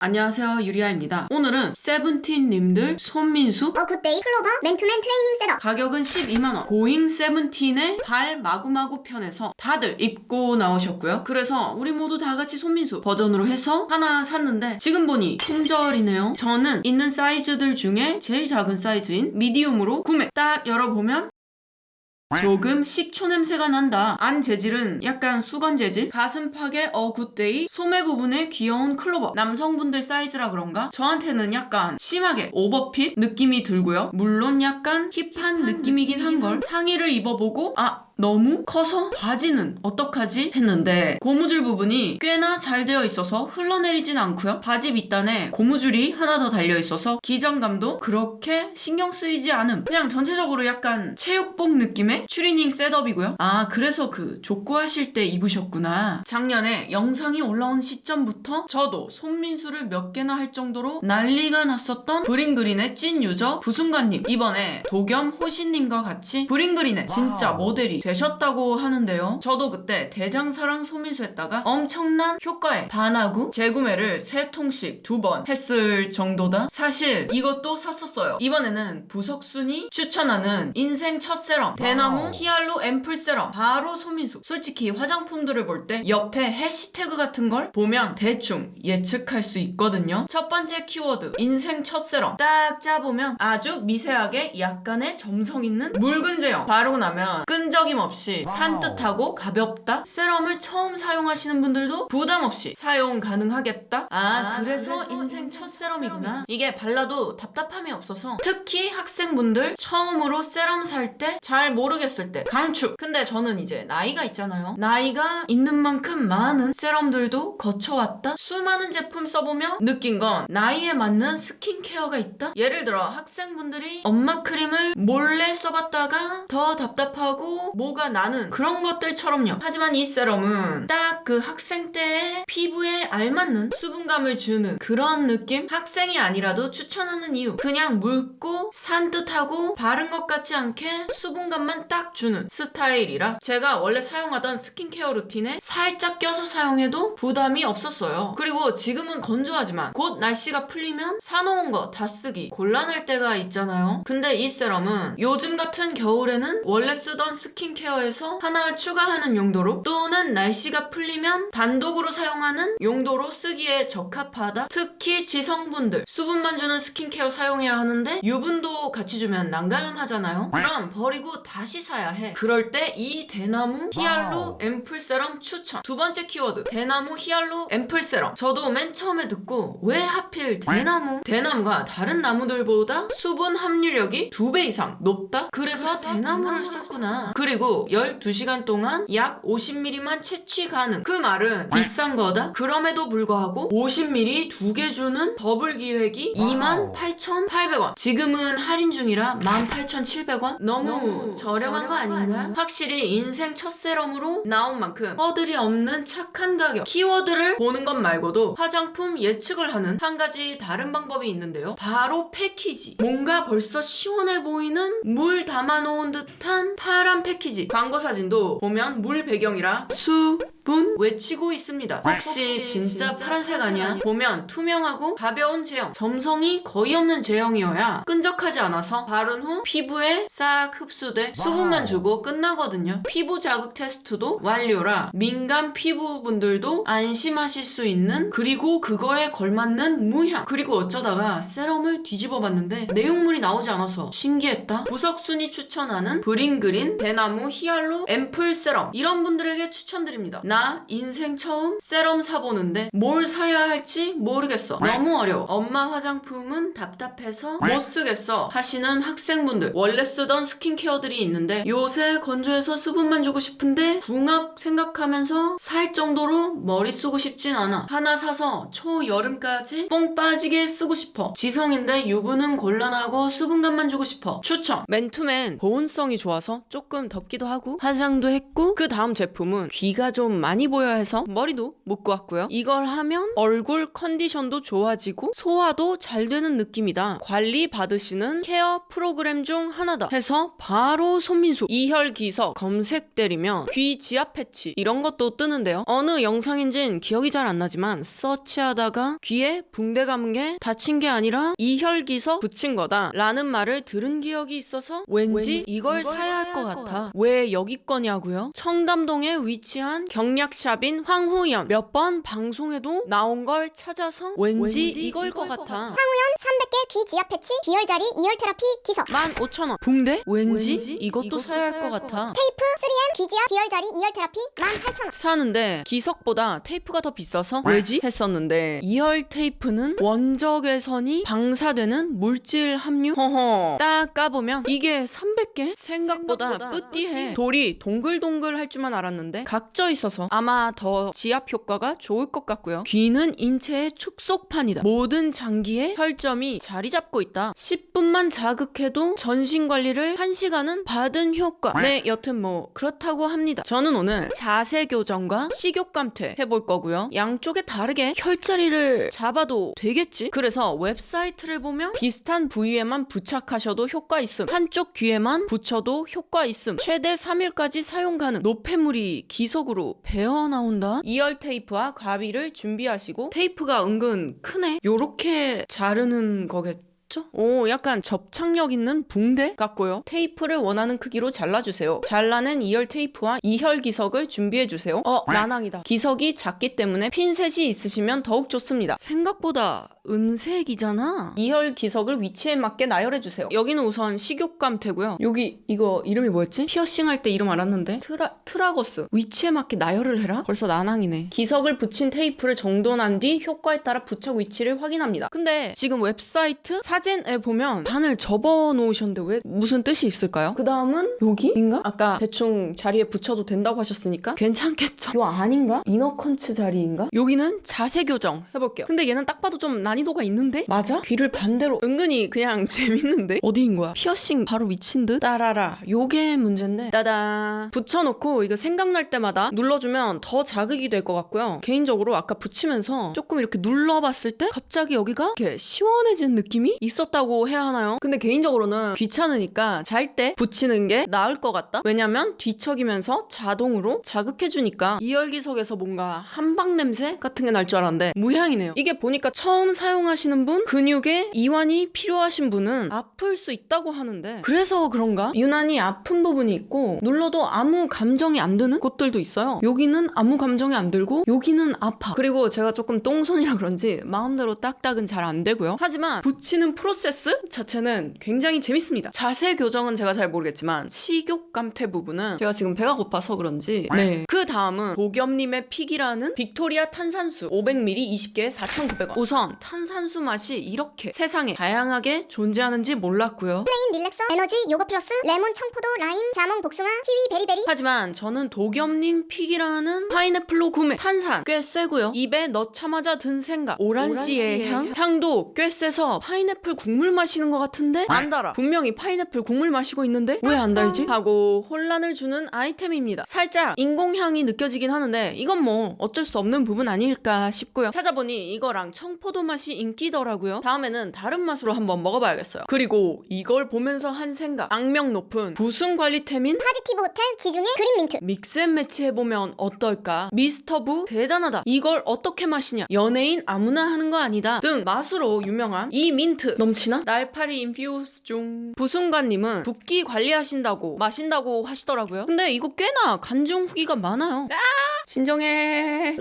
안녕하세요, 유리아입니다. 오늘은 세븐틴님들 손민수 굿데이 클로버 맨투맨 트레이닝 셋업 가격은 12만원 고잉 세븐틴의 달 마구마구 편에서 다들 입고 나오셨고요. 그래서 우리 모두 다같이 손민수 버전으로 해서 하나 샀는데 지금 보니 품절이네요. 저는 있는 사이즈들 중에 제일 작은 사이즈인 미디움으로 구매. 딱 열어보면 조금 식초 냄새가 난다. 안 재질은 약간 수건 재질. 가슴팍에 굿데이. 소매 부분에 귀여운 클로버. 남성분들 사이즈라 그런가? 저한테는 약간 심하게 오버핏 느낌이 들고요. 물론 약간 힙한 느낌이긴 한걸. 상의를 입어보고 너무 커서 바지는 어떡하지? 했는데 고무줄 부분이 꽤나 잘 되어 있어서 흘러내리진 않고요. 바지 밑단에 고무줄이 하나 더 달려있어서 기장감도 그렇게 신경 쓰이지 않음. 그냥 전체적으로 약간 체육복 느낌의 추리닝 셋업이고요. 그래서 그 족구하실 때 입으셨구나. 작년에 영상이 올라온 시점부터 저도 손민수를 몇 개나 할 정도로 난리가 났었던 브링그린의 찐 유저 부순관님. 이번에 도겸 호신님과 같이 브링그린의 진짜 모델이 되셨다고 하는데요. 저도 그때 대장사랑 손민수 했다가 엄청난 효과에 반하고 재구매를 3통씩 2번 했을 정도다. 사실 이것도 샀었어요. 이번에는 부석순이 추천하는 인생 첫 세럼 대나무 히알루 앰플 세럼. 바로 손민수. 솔직히 화장품들을 볼 때 옆에 해시태그 같은 걸 보면 대충 예측할 수 있거든요. 첫 번째 키워드 인생 첫 세럼. 딱 짜보면 아주 미세하게 약간의 점성 있는 묽은 제형. 바르고 나면 끈적임 없이 산뜻하고 가볍다. 세럼을 처음 사용하시는 분들도 부담 없이 사용 가능하겠다. 그래서 인생 첫 세럼이구나. 이게 발라도 답답함이 없어서 특히 학생분들 처음으로 세럼 살 때 잘 모르겠을 때 강추. 근데 저는 이제 나이가 있잖아요. 나이가 있는 만큼 많은 세럼들도 거쳐왔다. 수많은 제품 써보며 느낀 건 나이에 맞는 스킨케어가 있다. 예를 들어 학생분들이 엄마 크림을 몰래 써봤다가 더 답답하고 뭐가 나는 그런 것들처럼요. 하지만 이 세럼은 딱 그 학생 때의 피부에 알맞는 수분감을 주는 그런 느낌? 학생이 아니라도 추천하는 이유. 그냥 묽고 산뜻하고 바른 것 같지 않게 수분감만 딱 주는 스타일이라 제가 원래 사용하던 스킨케어 루틴에 살짝 껴서 사용해도 부담이 없었어요. 그리고 지금은 건조하지만 곧 날씨가 풀리면 사놓은 거 다 쓰기 곤란할 때가 있잖아요. 근데 이 세럼은 요즘 같은 겨울에는 원래 쓰던 스킨케어에서 하나 추가하는 용도로 또는 날씨가 풀리면 단독으로 사용하는 용도로 쓰기에 적합하다. 특히 지성분들 수분만 주는 스킨케어 사용해야 하는데 유분도 같이 주면 난감하잖아요. 그럼 버리고 다시 사야 해. 그럴 때 이 대나무 히알루 앰플 세럼 추천. 두 번째 키워드 대나무 히알루 앰플 세럼. 저도 맨 처음에 듣고 왜 하필 대나무가 다른 나무들보다 수분 함유력이 2배 이상 높다? 그래서 대나무를 썼구나. 그리고 12시간 동안 약 50ml만 채취 가능. 그 말은 비싼 거다? 그럼에도 불구하고 50ml 2개 주는 더블 기획이 28,800원. 지금은 할인 중이라 18,700원? 너무 저렴한 거 아닌가? 확실히 인생 첫 세럼으로 나온 만큼 허들이 없는 착한 가격. 키워드를 보는 것 말고도 화장품 예측을 하는 한 가지 다른 방법이 있는데요. 바로 패키지. 뭔가 벌써 시원해 보이는 물 담아놓은 듯한 파란 패키지. 광고 사진도 보면 물 배경이라 수분 외치고 있습니다. 혹시 진짜 파란색 아니야? 보면 투명하고 가벼운 제형, 점성이 거의 없는 제형이어야 끈적하지 않아서 바른 후 피부에 싹 흡수돼 수분만 주고 끝나거든요. 피부 자극 테스트도 완료라 민감 피부분들도 안심하실 수 있는, 그리고 그거에 걸맞는 무향. 그리고 어쩌다가 세럼을 뒤집어 봤는데 내용물이 나오지 않아서 신기했다. 부석순이 추천하는 브링그린 대나무 히알루 앰플 세럼. 이런 분들에게 추천드립니다. 나 인생 처음 세럼 사보는데 뭘 사야 할지 모르겠어. 너무 어려워. 엄마 화장품은 답답해서 못 쓰겠어 하시는 학생분들, 원래 쓰던 스킨케어들이 있는데 요새 건조해서 수분만 주고 싶은데 궁합 생각하면서 살 정도로 머리 쓰고 싶진 않아. 하나 사서 초여름까지 뽕 빠지게 쓰고 싶어. 지성인데 유분은 곤란하고 수분감만 주고 싶어. 추천. 맨투맨 보온성이 좋아서 조금 덥기도 하고 화장도 했고, 그 다음 제품은 귀가 좀 좀 많이 보여야 해서 머리도 묶고 왔고요. 이걸 하면 얼굴 컨디션도 좋아지고 소화도 잘 되는 느낌이다. 관리 받으시는 케어 프로그램 중 하나다 해서 바로 손민수 이혈기석 검색 때리면 귀 지압 패치 이런 것도 뜨는데요. 어느 영상인진 기억이 잘 안 나지만 서치하다가 귀에 붕대 감은 게 다친 게 아니라 이혈기석 붙인 거다 라는 말을 들은 기억이 있어서 왠지 이걸 사야 할 것 같아. 왜 여기 거냐고요? 청담동에 위치한 경약샵인 황후연 몇 번 방송에도 나온 걸 찾아서 왠지 이걸 것 같아. 황우연 300개 귀 지압 패치 비혈자리 이혈 테라피 기석 15,000원. 붕대? 왠지 이것도 사야 할 것 같아. 테이프 3M 귀 지압 비혈자리 이혈 테라피 18,000원 사는데 기석보다 테이프가 더 비싸서 왜지? 했었는데 이열 테이프는 원적외선이 방사되는 물질 함유? 허허 딱 까보면 이게 300개? 생각보다 뿌띠해. 돌이 동글동글 할 줄만 알았는데 각져 있어서 아마 더 지압 효과가 좋을 것 같고요. 귀는 인체의 축소판이다. 모든 장기에 혈점이 자리 잡고 있다. 10분만 자극해도 전신관리를 1시간은 받은 효과. 네, 여튼 뭐 그렇다고 합니다. 저는 오늘 자세 교정과 식욕 감퇴 해볼 거고요. 양쪽에 다르게 혈자리를 잡아도 되겠지? 그래서 웹사이트를 보면 비슷한 부위에만 부착하셔도 효과 있음. 한쪽 귀에만 붙여도 효과 있음. 최대 3일까지 사용 가능. 노폐물이 기석으로 배어 나온다. 이열 테이프와 가위를 준비하시고 테이프가 은근 크네. 요렇게 자르는 거겠죠? 오, 약간 접착력 있는 붕대 같고요. 테이프를 원하는 크기로 잘라주세요. 잘라낸 이열 테이프와 이혈 기석을 준비해주세요. 난항이다. 기석이 작기 때문에 핀셋이 있으시면 더욱 좋습니다. 생각보다 은색이잖아. 이혈 기석을 위치에 맞게 나열해주세요. 여기는 우선 식욕 감퇴고요. 여기 이거 이름이 뭐였지? 피어싱 할 때 이름 알았는데 트라거스. 위치에 맞게 나열을 해라? 벌써 난항이네. 기석을 붙인 테이프를 정돈한 뒤 효과에 따라 부착 위치를 확인합니다. 근데 지금 웹사이트 사진에 보면 반을 접어 놓으셨는데 왜 무슨 뜻이 있을까요? 그 다음은 여기인가? 아까 대충 자리에 붙여도 된다고 하셨으니까 괜찮겠죠? 이거 아닌가? 이너컨츠 자리인가? 여기는 자세 교정 해볼게요. 근데 얘는 딱 봐도 좀 난이도가 있는데? 맞아? 귀를 반대로 은근히 그냥 재밌는데? 어디인 거야? 피어싱 바로 미친 듯? 따라라. 요게 문제인데 따다 붙여놓고 이거 생각날 때마다 눌러주면 더 자극이 될 것 같고요. 개인적으로 아까 붙이면서 조금 이렇게 눌러봤을 때 갑자기 여기가 이렇게 시원해진 느낌이 있었다고 해야 하나요? 근데 개인적으로는 귀찮으니까 잘 때 붙이는 게 나을 것 같다? 왜냐면 뒤척이면서 자동으로 자극해주니까 이열기석에서 뭔가 한방 냄새 같은 게 날 줄 알았는데 무향이네요. 이게 보니까 처음 사용하시는 분, 근육에 이완이 필요하신 분은 아플 수 있다고 하는데 그래서 그런가? 유난히 아픈 부분이 있고 눌러도 아무 감정이 안 드는 곳들도 있어요. 여기는 아무 감정이 안 들고 여기는 아파. 그리고 제가 조금 똥손이라 그런지 마음대로 딱딱은 잘 안 되고요. 하지만 붙이는 프로세스 자체는 굉장히 재밌습니다. 자세 교정은 제가 잘 모르겠지만 식욕 감퇴 부분은 제가 지금 배가 고파서 그런지 네. 그 다음은 도겸님의 픽이라는 빅토리아 탄산수 500ml 20개에 4,900원. 우선 탄산수 맛이 이렇게 세상에 다양하게 존재하는지 몰랐고요. 플레인 릴렉서 에너지 요거 플러스 레몬 청포도 라임 자몽 복숭아 키위 베리베리 하지만 저는 도겸님 픽이라는 파인애플로 구매. 탄산 꽤 세고요. 입에 넣자마자 든 생각 오란시의 향도 꽤 세서 파인애플 국물 마시는 것 같은데 안 달아. 분명히 파인애플 국물 마시고 있는데 왜 안 달지? 하고 혼란을 주는 아이템입니다. 살짝 인공향이 느껴지긴 하는데 이건 뭐 어쩔 수 없는 부분 아닐까 싶고요. 찾아보니 이거랑 청포도 맛이 인기더라고요. 다음에는 다른 맛으로 한번 먹어봐야겠어요. 그리고 이걸 보면서 한 생각. 악명 높은 부순 관리템인 파지티브 호텔 지중해 그린민트 믹스앤매치 해보면 어떨까? 미스터부 대단하다. 이걸 어떻게 마시냐? 연예인 아무나 하는 거 아니다 등 맛으로 유명한 이 민트 넘치나? 날파리 인퓨스 중. 부순관님은 붓기 관리하신다고 마신다고 하시더라고요. 근데 이거 꽤나 간중 후기가 많아요. 진정해.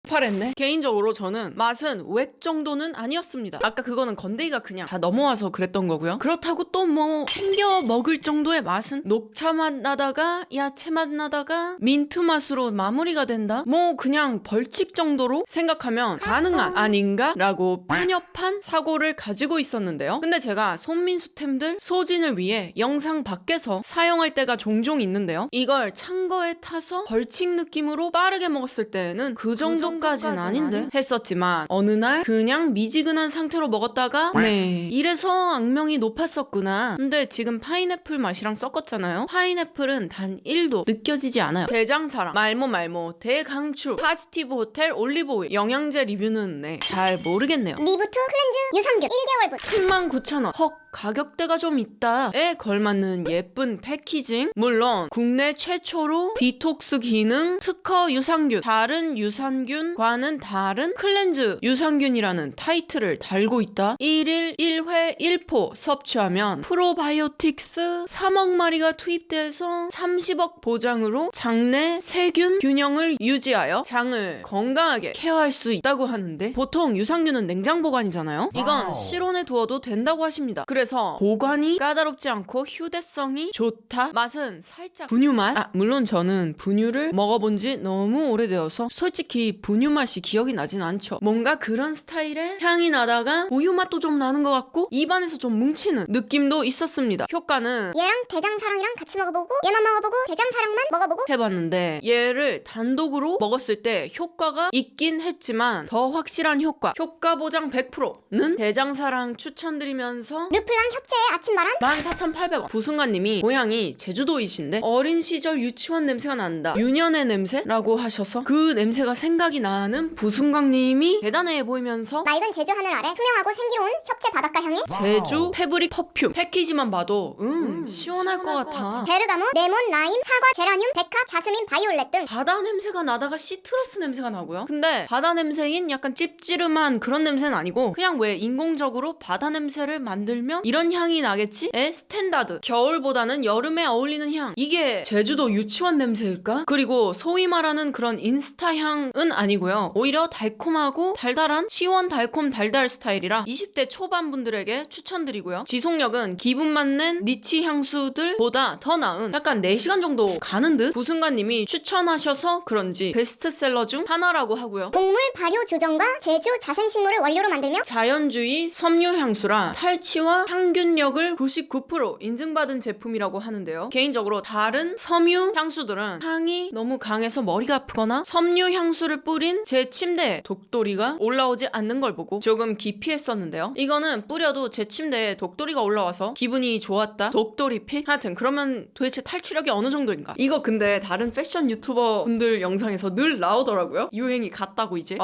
팔했네. 개인적으로 저는 맛은 웩 정도는 아니었습니다. 아까 그거는 건더기가 그냥 다 넘어와서 그랬던 거고요. 그렇다고 또 뭐 챙겨 먹을 정도의 맛은 녹차 맛 나다가 야채 맛 나다가 민트 맛으로 마무리가 된다? 뭐 그냥 벌칙 정도로 생각하면 가능한 아닌가? 라고 편협한 사고를 가지고 있었는데요. 근데 제가 손민수템들 소진을 위해 영상 밖에서 사용할 때가 종종 있는데요. 이걸 찬 거에 타서 벌칙 느낌으로 빠르게 먹었을 때는 그 정도 정도까진 아닌데 했었지만 어느 날 그냥 미지근한 상태로 먹었다가 네 이래서 악명이 높았었구나. 근데 지금 파인애플 맛이랑 섞었잖아요. 파인애플은 단 1도 느껴지지 않아요. 대장사랑 말모 대강추 파지티브 호텔 올리브오일 영양제 리뷰는 네 잘 모르겠네요. 리부트 클렌즈 유산균 1개월분 109,000원. 헉, 가격대가 좀 있다에 걸맞는 예쁜 패키징. 물론 국내 최초로 디톡스 기능 특허 유산균, 다른 유산균과는 다른 클렌즈 유산균이라는 타이틀을 달고 있다. 1일 1회 1포 섭취하면 프로바이오틱스 3억 마리가 투입돼서 30억 보장으로 장내 세균 균형을 유지하여 장을 건강하게 케어할 수 있다고 하는데, 보통 유산균은 냉장 보관이잖아요. 이건 실온에 두어도 된다고 하십니다. 그래서 보관이 까다롭지 않고 휴대성이 좋다. 맛은 살짝 분유 맛? 물론 저는 분유를 먹어본 지 너무 오래되어서 솔직히 분유 맛이 기억이 나진 않죠. 뭔가 그런 스타일의 향이 나다가 우유 맛도 좀 나는 것 같고 입안에서 좀 뭉치는 느낌도 있었습니다. 효과는 얘랑 대장사랑이랑 같이 먹어보고 얘만 먹어보고 대장사랑만 먹어보고 해봤는데 얘를 단독으로 먹었을 때 효과가 있긴 했지만 더 확실한 효과 보장 100%는 대장사랑 추천드리면서 르플랑 협재의 아침바람 14,800원. 부승관님이 고향이 제주도이신데 어린 시절 유치원 냄새가 난다, 유년의 냄새라고 하셔서 그 냄새가 생각이 나는 부승광님이 대단해 보이면서 맑은 제주 하늘 아래 투명하고 생기로운 협재 바닷가 향에 제주 패브릭 퍼퓸 패키지만 봐도 시원할 것 같아. 베르가모, 레몬, 라임, 사과, 제라늄, 백합, 자스민, 바이올렛 등 바다 냄새가 나다가 시트러스 냄새가 나고요. 근데 바다 냄새인 약간 찝찝한 그런 냄새는 아니고 그냥 왜 인공적으로 바다 냄새를 만들면 이런 향이 나겠지?의 스탠다드. 겨울보다는 여름에 어울리는 향. 이게 제주도 유치원 냄새일까? 그리고 소위 말하는 그런 인스타 향은 아니고요. 오히려 달콤하고 달달한 시원 달콤 달달 스타일이라 20대 초반 분들에게 추천드리고요. 지속력은 기분 맞는 니치 향수들보다 더 나은 약간 4시간 정도 가는 듯 부승관님이 추천하셔서 그런지 베스트셀러 중 하나라고 하고요. 곡물 발효 조정과 제주 자생식물을 원료로 만들며 자연주의 섬유 향수라 탈취와 향균력을 99% 인증받은 제품이라고 하는데요. 개인적으로 다른 섬유 향수들은 향이 너무 강해서 머리가 아프거나 섬유 향수를 뿌린 제 침대에 독도리가 올라오지 않는 걸 보고 조금 기피했었는데요. 이거는 뿌려도 제 침대에 독도리가 올라와서 기분이 좋았다. 독도리 픽? 하여튼 그러면 도대체 탈취력이 어느 정도인가? 이거 근데 다른 패션 유튜버 분들 영상에서 늘 나오더라고요. 유행이 갔다고 이제.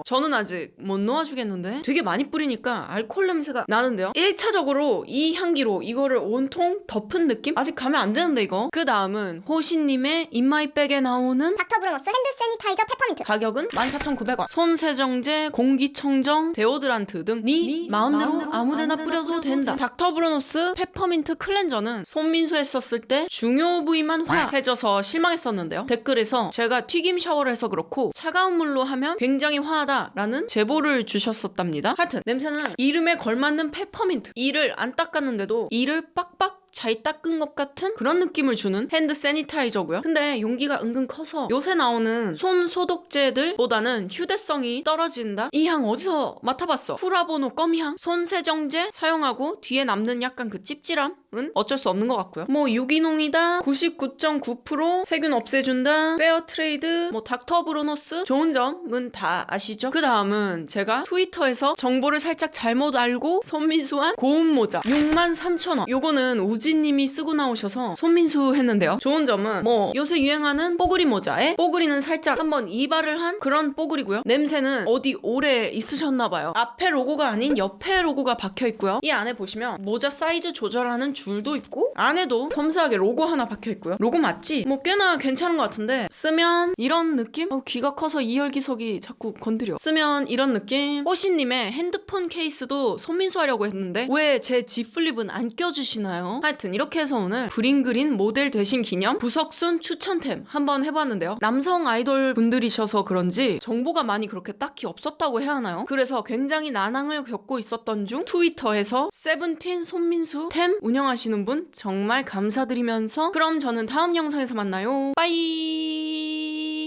저는 아직 못 놓아주겠는데 되게 많이 뿌리니까 알코올 냄새가 나는데요. 1차적으로 이 향기로 이거를 온통 덮은 느낌? 아직 가면 안 되는데 이거. 그 다음은 호시님의 인마이백에 나오는 닥터브루노스 핸드 세니타이저 페퍼민트 가격은 14,900원. 손세정제, 공기청정, 데오드란트 등 네 마음대로 아무데나 뿌려도 된다. 닥터브루노스 페퍼민트 클렌저는 손민수 했었을 때 중요 부위만 화해져서 실망했었는데요. 댓글에서 제가 튀김 샤워를 해서 그렇고 차가운 물로 하면 굉장히 화하다라는 제보를 주셨었답니다. 하여튼 냄새는 이름에 걸맞는 페퍼민트. 이를 안 닦았는데도 이를 빡빡 잘 닦은 것 같은 그런 느낌을 주는 핸드 세니타이저고요. 근데 용기가 은근 커서 요새 나오는 손 소독제들보다는 휴대성이 떨어진다? 이 향 어디서 맡아봤어? 후라보노 껌향? 손세정제 사용하고 뒤에 남는 약간 그 찝찝함은 어쩔 수 없는 것 같고요. 뭐 유기농이다, 99.9% 세균 없애준다, 페어 트레이드, 뭐 닥터브루노스 좋은 점은 다 아시죠? 그 다음은 제가 트위터에서 정보를 살짝 잘못 알고 손민수한 고운 모자 63,000원. 요거는 우지님이 쓰고 나오셔서 손민수 했는데요. 좋은 점은 뭐 요새 유행하는 뽀글이 모자에 뽀글이는 살짝 한번 이발을 한 그런 뽀글이고요. 냄새는 어디 오래 있으셨나봐요. 앞에 로고가 아닌 옆에 로고가 박혀있고요. 이 안에 보시면 모자 사이즈 조절하는 줄도 있고 안에도 섬세하게 로고 하나 박혀있고요. 로고 맞지? 뭐 꽤나 괜찮은 것 같은데 쓰면 이런 느낌? 귀가 커서 이열기석이 자꾸 건드려. 쓰면 이런 느낌? 호시님의 핸드폰 케이스도 손민수 하려고 했는데 왜 제 G 플립은 안 껴주시나요? 하여튼 이렇게 해서 오늘 브링그린 모델 되신 기념 부석순 추천템 한번 해봤는데요. 남성 아이돌 분들이셔서 그런지 정보가 많이 그렇게 딱히 없었다고 해야 하나요? 그래서 굉장히 난항을 겪고 있었던 중 트위터에서 세븐틴 손민수 템 운영하시는 분 정말 감사드리면서 그럼 저는 다음 영상에서 만나요. 빠이.